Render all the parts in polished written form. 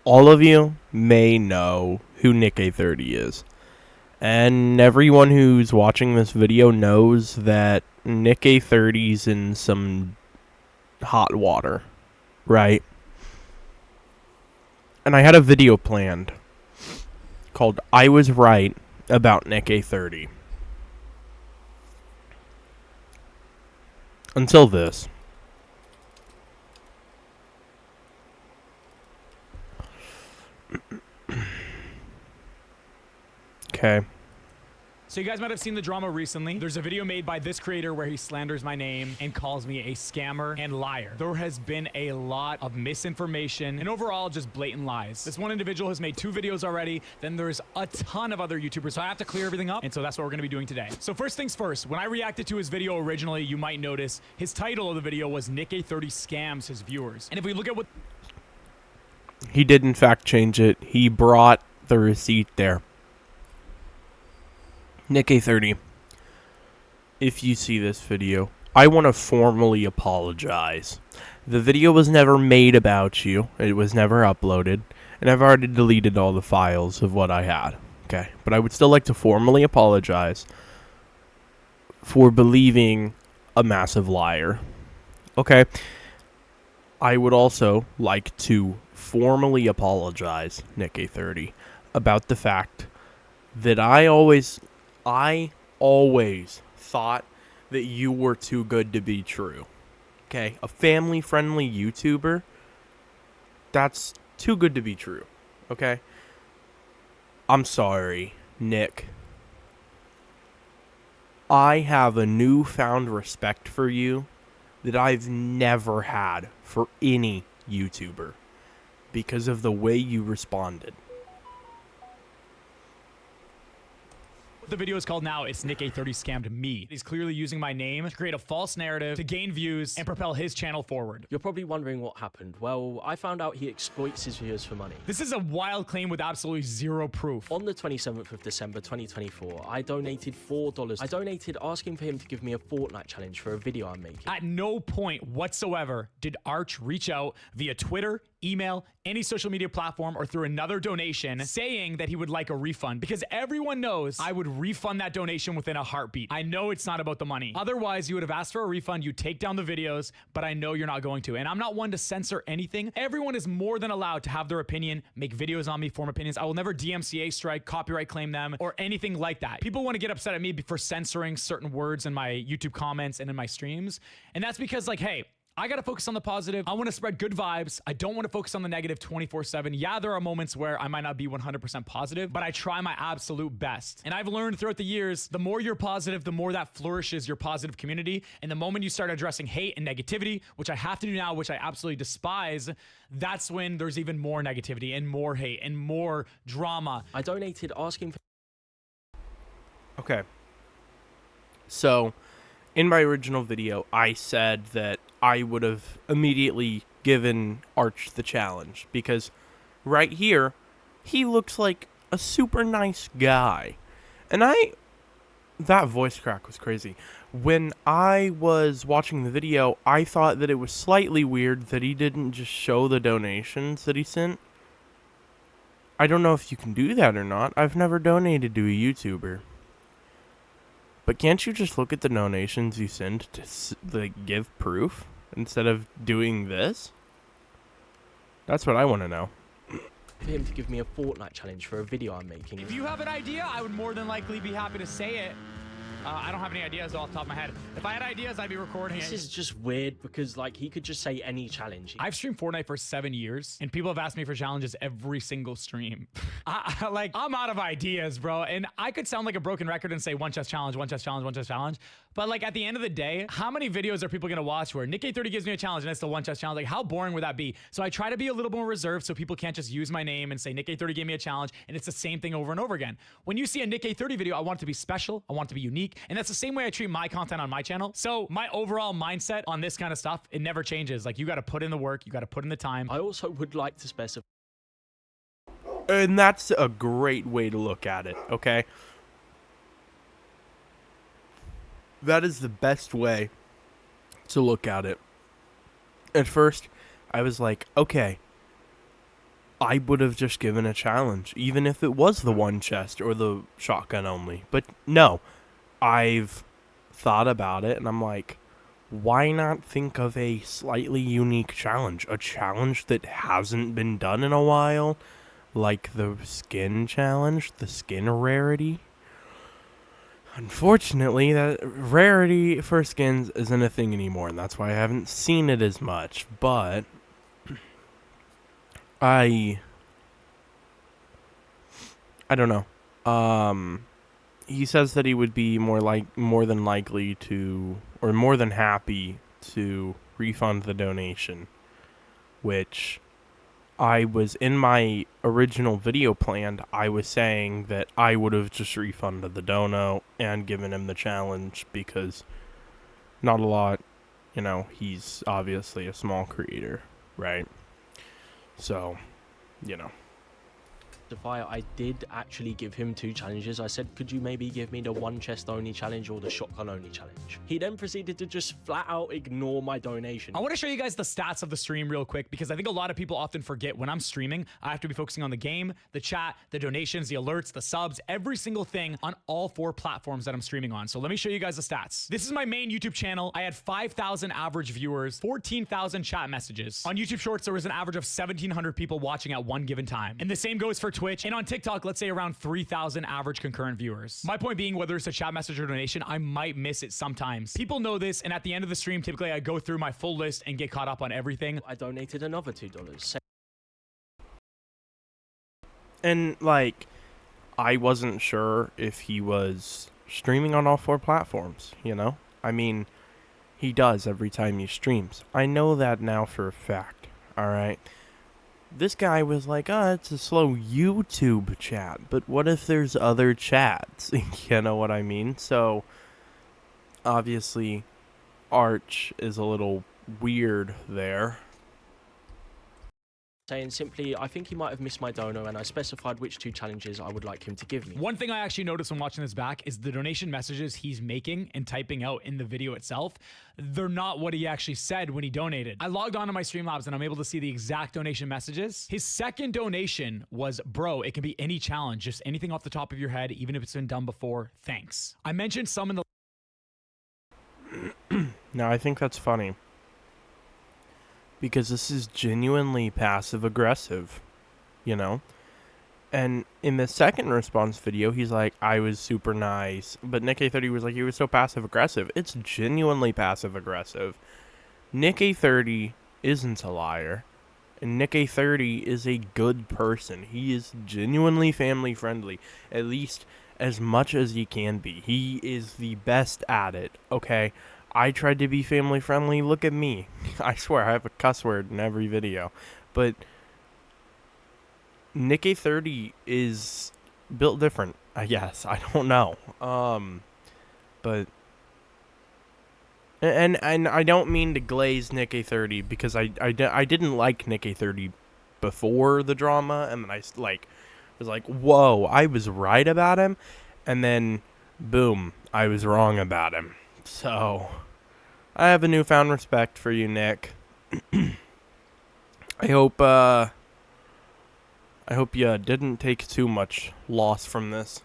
All of you may know who Nick A30 is. And everyone who's watching this video knows that Nick A30's in some hot water, right? And I had a video planned called I Was Right About Nick A30. Until this. Okay. So you guys might have seen the drama recently. There's a video made by this creator where he slanders my name and calls me a scammer and liar. There has been a lot of misinformation and overall just blatant lies. This one individual has made 2 videos already. Then there's a ton of other YouTubers. So I have to clear everything up. And so that's what we're going to be doing today. So first things first, when I reacted to his video originally, you might notice his title of the video was Nick A30 scams his viewers. And if we look at what He did in fact change it. He brought the receipt there. Nick A30, if you see this video, I want to formally apologize. The video was never made about you. It was never uploaded. And I've already deleted all the files of what I had. Okay, but I would still like to formally apologize for believing a massive liar. Okay. I would also like to formally apologize, Nick A30, about the fact that I always thought that you were too good to be true. Okay? A family-friendly YouTuber, that's too good to be true. Okay? I'm sorry, Nick. I have a newfound respect for you that I've never had for any YouTuber because of the way you responded. the video is called now, it's Nick A30 scammed me. He's clearly using my name to create a false narrative to gain views and propel his channel forward. You're probably wondering what happened. Well, I found out he exploits his viewers for money. This is a wild claim with absolutely zero proof. On the 27th of December 2024, I donated $4. I donated asking for him to give me a Fortnite challenge for a video I'm making. At no point whatsoever did Arch reach out via Twitter, email, any social media platform, or through another donation saying that he would like a refund, because everyone knows I would refund that donation within a heartbeat. I know it's not about the money. Otherwise, you would have asked for a refund, you take down the videos, but I know you're not going to. And I'm not one to censor anything. Everyone is more than allowed to have their opinion, make videos on me, form opinions. I will never DMCA strike, copyright claim them, or anything like that. People want to get upset at me for censoring certain words in my YouTube comments and in my streams. And that's because, like, hey, I got to focus on the positive. I want to spread good vibes. I don't want to focus on the negative 24/7. Yeah, there are moments where I might not be 100% positive, but I try my absolute best. And I've learned throughout the years, the more you're positive, the more that flourishes your positive community. And the moment you start addressing hate and negativity, which I have to do now, which I absolutely despise, that's when there's even more negativity and more hate and more drama. I donated asking for... Okay. So, in my original video, I said that I would have immediately given Arch the challenge because right here, he looks like a super nice guy. And that voice crack was crazy. When I was watching the video, I thought that it was slightly weird that he didn't just show the donations that he sent. I don't know if you can do that or not. I've never donated to a YouTuber. But can't you just look at the donations you send to give proof instead of doing this? That's what I want to know. for him to give me a Fortnite challenge for a video I'm making. If you have an idea, I would more than likely be happy to say it. I don't have any ideas off the top of my head. If I had ideas, I'd be recording it. This is just weird because, like, he could just say any challenge. I've streamed Fortnite for 7 years, and people have asked me for challenges every single stream. I'm out of ideas, bro. And I could sound like a broken record and say one chest challenge, one chest challenge, one chest challenge. But, like, at the end of the day, how many videos are people going to watch where Nick A30 gives me a challenge and it's the one chest challenge? Like, how boring would that be? So I try to be a little more reserved so people can't just use my name and say Nick A30 gave me a challenge, and it's the same thing over and over again. When you see a Nick A30 video, I want it to be special. I want it to be unique. And that's the same way I treat my content on my channel. So my overall mindset on this kind of stuff, it never changes. Like, you got to put in the work, you got to put in the time. I also would like to specify. And that's a great way to look at it, okay? That is the best way to look at it. At first, I was like, okay, I would have just given a challenge, even if it was the one chest or the shotgun only. But no, I've thought about it and I'm like, why not think of a slightly unique challenge? A challenge that hasn't been done in a while, like the skin challenge, the skin rarity. Unfortunately, that rarity for skins isn't a thing anymore, and that's why I haven't seen it as much. But I don't know. He says that he would be more than likely to, or more than happy to refund the donation, which I was in my original video planned. I was saying that I would have just refunded the dono and given him the challenge because not a lot, he's obviously a small creator, right? So, I did actually give him 2 challenges. I said, could you maybe give me the one chest only challenge or the shotgun only challenge? He then proceeded to just flat out ignore my donation. I want to show you guys the stats of the stream real quick because I think a lot of people often forget when I'm streaming, I have to be focusing on the game, the chat, the donations, the alerts, the subs, every single thing on all 4 platforms that I'm streaming on. So let me show you guys the stats. This is my main YouTube channel. I had 5,000 average viewers, 14,000 chat messages. On YouTube Shorts, there was an average of 1,700 people watching at one given time. And the same goes for Twitch, and on TikTok, let's say around 3,000 average concurrent viewers. My point being, whether it's a chat message or donation, I might miss it sometimes. People know this, and at the end of the stream, typically I go through my full list and get caught up on everything. I donated another $2. and I wasn't sure if he was streaming on all 4 platforms, I mean, he does every time he streams. I know that now for a fact, alright? This guy was like, it's a slow YouTube chat, but what if there's other chats? You know what I mean? So, obviously, Arch is a little weird there. Saying simply, I think he might have missed my dono, and I specified which 2 challenges I would like him to give me. One thing I actually noticed when watching this back is the donation messages he's making and typing out in the video itself. They're not what he actually said when he donated. I logged on to my Streamlabs and I'm able to see the exact donation messages. His second donation was, bro, it can be any challenge, just anything off the top of your head, even if it's been done before. Thanks. I mentioned some in the... Now, I think that's funny, because this is genuinely passive-aggressive, And in the second response video, he's like, I was super nice. But Nick-A30 was like, he was so passive-aggressive. It's genuinely passive-aggressive. Nick-A30 isn't a liar. And Nick-A30 is a good person. He is genuinely family-friendly, at least as much as he can be. He is the best at it, okay? I tried to be family friendly. Look at me. I swear I have a cuss word in every video. But Nick-A30 is built different, I guess. I don't know. But and I don't mean to glaze Nick-A30 because I didn't like Nick-A30 before the drama, and then I was like, whoa, I was right about him, and then boom, I was wrong about him. So, I have a newfound respect for you, Nick. I hope you didn't take too much loss from this.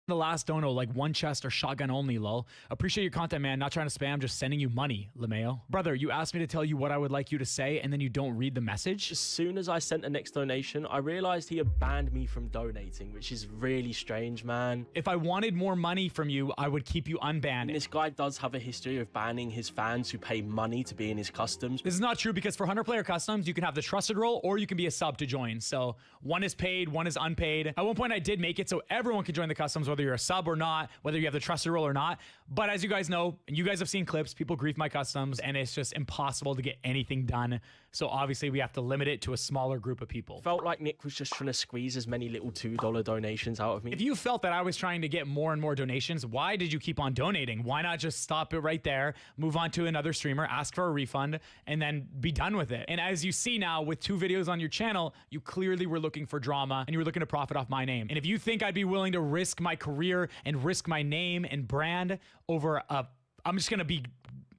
The last dono, like one chest or shotgun only, lol. Appreciate your content, man. Not trying to spam, just sending you money, LeMayo. Brother, you asked me to tell you what I would like you to say, and then you don't read the message? As soon as I sent the next donation, I realized he had banned me from donating, which is really strange, man. If I wanted more money from you, I would keep you unbanned. And this guy does have a history of banning his fans who pay money to be in his customs. This is not true because for 100-player customs, you can have the trusted role or you can be a sub to join. So one is paid, one is unpaid. At one point, I did make it so everyone can join the customs, whether you're a sub or not, whether you have the trusted role or not. But as you guys know, and you guys have seen clips, people grief my customs and it's just impossible to get anything done. So obviously we have to limit it to a smaller group of people. Felt like Nick was just trying to squeeze as many little $2 donations out of me. If you felt that I was trying to get more and more donations, why did you keep on donating? Why not just stop it right there, move on to another streamer, ask for a refund, and then be done with it? And as you see now, with 2 videos on your channel, you clearly were looking for drama and you were looking to profit off my name. And if you think I'd be willing to risk my career and risk my name and brand over I'm just going to be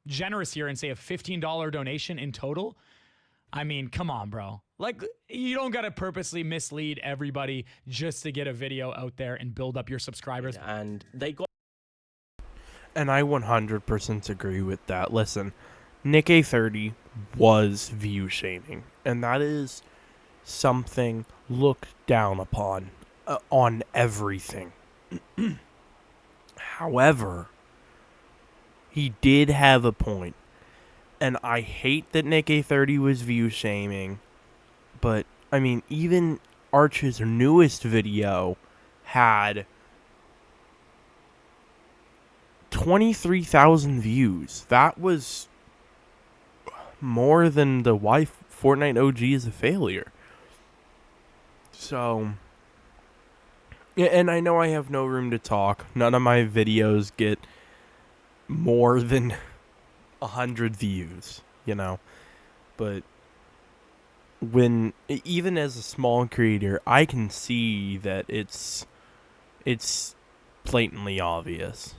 generous here and say a $15 donation in total, I mean, come on, bro. Like, you don't gotta purposely mislead everybody just to get a video out there and build up your subscribers. And they got And I 100% agree with that. Listen, Nick A30 was view shaming, and that is something looked down upon on everything. However, he did have a point, and I hate that Nick A30 was view shaming, but I mean, even Arch's newest video had 23,000 views. That was more than the why Fortnite OG is a failure. So, yeah, and I know I have no room to talk. None of my videos get more than 100 views, you know. But when, even as a small creator, I can see that it's blatantly obvious.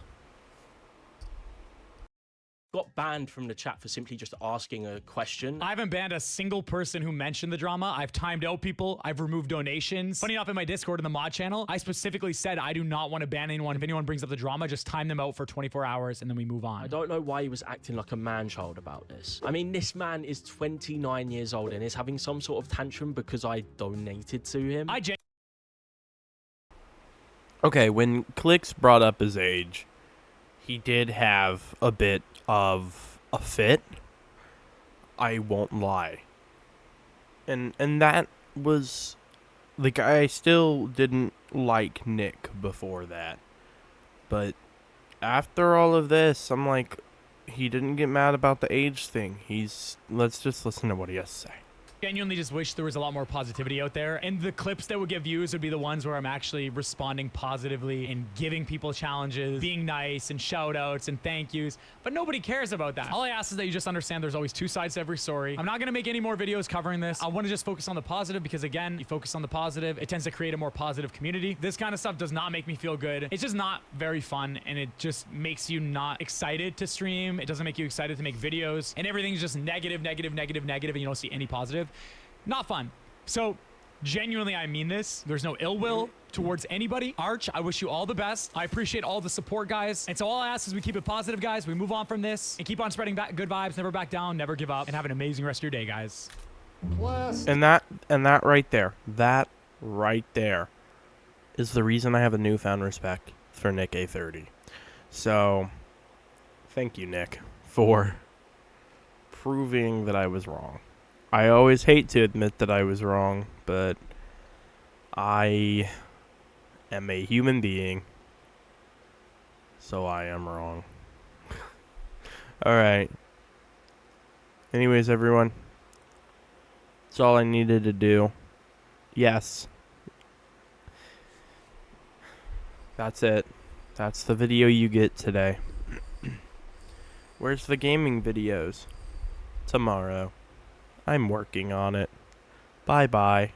banned from the chat for simply just asking a question. I haven't banned a single person who mentioned the drama. I've timed out people. I've removed donations. Funny enough, in my Discord in the mod channel, I specifically said I do not want to ban anyone. If anyone brings up the drama, just time them out for 24 hours and then we move on. I don't know why he was acting like a man-child about this. I mean, this man is 29 years old and is having some sort of tantrum because I donated to him. Okay, when Clicks brought up his age, he did have a bit of a fit. I won't lie. And that was, like, I still didn't like Nick before that. But after all of this, I'm like, he didn't get mad about the age thing. Let's just listen to what he has to say. Genuinely just wish there was a lot more positivity out there, and the clips that would get views would be the ones where I'm actually responding positively and giving people challenges, being nice and shout outs and thank yous, but nobody cares about that. All I ask is that you just understand there's always two sides to every story. I'm not going to make any more videos covering this. I want to just focus on the positive because, again, you focus on the positive, it tends to create a more positive community. This kind of stuff does not make me feel good. It's just not very fun, and it just makes you not excited to stream. It doesn't make you excited to make videos, and everything's just negative, negative, negative, negative, and you don't see any positive. Not fun. So genuinely, I mean this. There's no ill will towards anybody. Arch, I wish you all the best. I appreciate all the support, guys. And so all I ask is we keep it positive, guys. We move on from this and keep on spreading good vibes. Never back down, never give up, and have an amazing rest of your day, guys. And that right there, is the reason I have a newfound respect for Nick A30. So, thank you, Nick, for proving that I was wrong. I always hate to admit that I was wrong, but I am a human being, so I am wrong. Alright. Anyways, everyone, that's all I needed to do. Yes. That's it. That's the video you get today. Where's the gaming videos? Tomorrow. I'm working on it. Bye-bye.